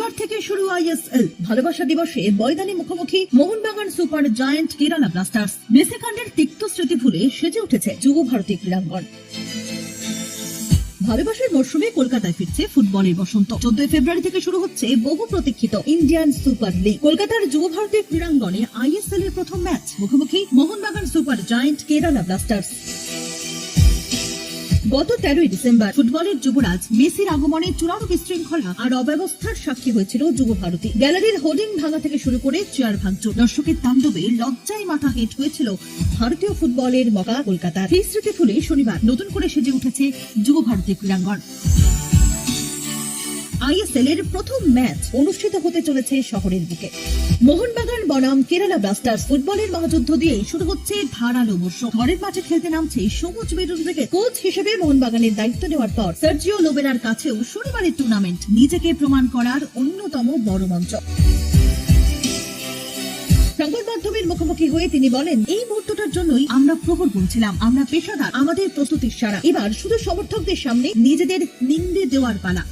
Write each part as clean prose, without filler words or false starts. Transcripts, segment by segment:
এবার থেকে শুরু আইএসএল। ভালোবাসা দিবসে ময়দানে মুখোমুখি Mohun Bagan super giant Kerala blasters. মেসিকান্ডের তিক্ত স্মৃতি ভুলে সেজে উঠেছে যুব ভারতী ক্রীড়াঙ্গন। ভালোবাসার মরশুমে কলকাতায় ফিরছে ফুটবলের বসন্ত। 14 ফেব্রুয়ারি থেকে শুরু হচ্ছে বহু প্রতীক্ষিত ইন্ডিয়ান সুপার লিগ। কলকাতার যুব ভারতী ক্রীড়াঙ্গনে আইএসএল এর প্রথম ম্যাচ, মুখোমুখি Mohun Bagan super giant Kerala Blasters. গত 13 ডিসেম্বর ফুটবলের যুবরাজ মেসির আগমনে চূড়ান্ত বিশৃঙ্খলা আর অব্যবস্থার সাক্ষী হয়েছিল যুব ভারতী। গ্যালারির হোর্ডিং ভাঙা থেকে শুরু করে চেয়ার ভাঙচুর, দর্শকের তাণ্ডবে লজ্জায় মাথা হেঁট হয়েছিল ভারতীয় ফুটবলের মকা কলকাতা। সেই স্মৃতি ভুলে শনিবার নতুন করে সেজে উঠেছে যুব ভারতী ক্রীড়াঙ্গন। আইএসএল এর প্রথম ম্যাচ অনুষ্ঠিত হতে চলেছে শহরের বুকে। মোহনবাগান বনাম কেরালা ব্লাস্টার্স ফুটবলের মহাযুদ্ধ দিয়ে শুরু হচ্ছে ধারালো মরশুম। ঘরের মাঠে খেলতে নামছে সবুজ বেরুন ব্রিগেড। কোচ হিসেবে মোহনবাগানের দায়িত্ব নেওয়ার পর সার্জিও লোবেরার কাছেও শনিবারের টুর্নামেন্ট নিজেকে প্রমাণ করার অন্যতম বড় মঞ্চ। সংবাদ মাধ্যমের মুখোমুখি হয়ে তিনি বলেন, এই মুহূর্তটার জন্যই আমরা প্রহর গুনছিলাম। আমরা পেশাদার, আমাদের প্রস্তুতির সারা। এবার শুধু সমর্থকদের সামনে নিজেদের নিন্দে দেওয়ার পালা।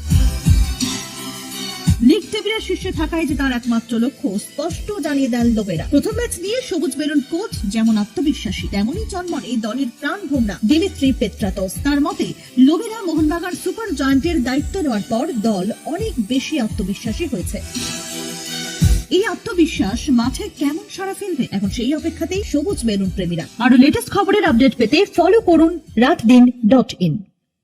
লিগ টেবিলের শীর্ষে থাকায় যে তার একমাত্র লক্ষ্য স্পষ্ট জানিয়ে দেন লোবেরা। প্রথম ম্যাচ নিয়ে সবুজ বেরুন কোচ যেমন আত্মবিশ্বাসী, তেমনই জন্মনে দলের প্রাণ ভোমরা দিমিত্রি পেত্রাতস। তার মতে লোবেরা মোহনবাগান সুপার জায়ান্টের দায়িত্ব নেওয়ার পর দল অনেক বেশি আত্মবিশ্বাসী হয়েছে। এই আত্মবিশ্বাস মাঠে কেমন সাড়া ফেলবে, এখন সেই অপেক্ষাতেই সবুজ বেরুন প্রেমীরা। আরো লেটেস্ট খবরের আপডেট পেতে ফলো করুন রাতদিন.in।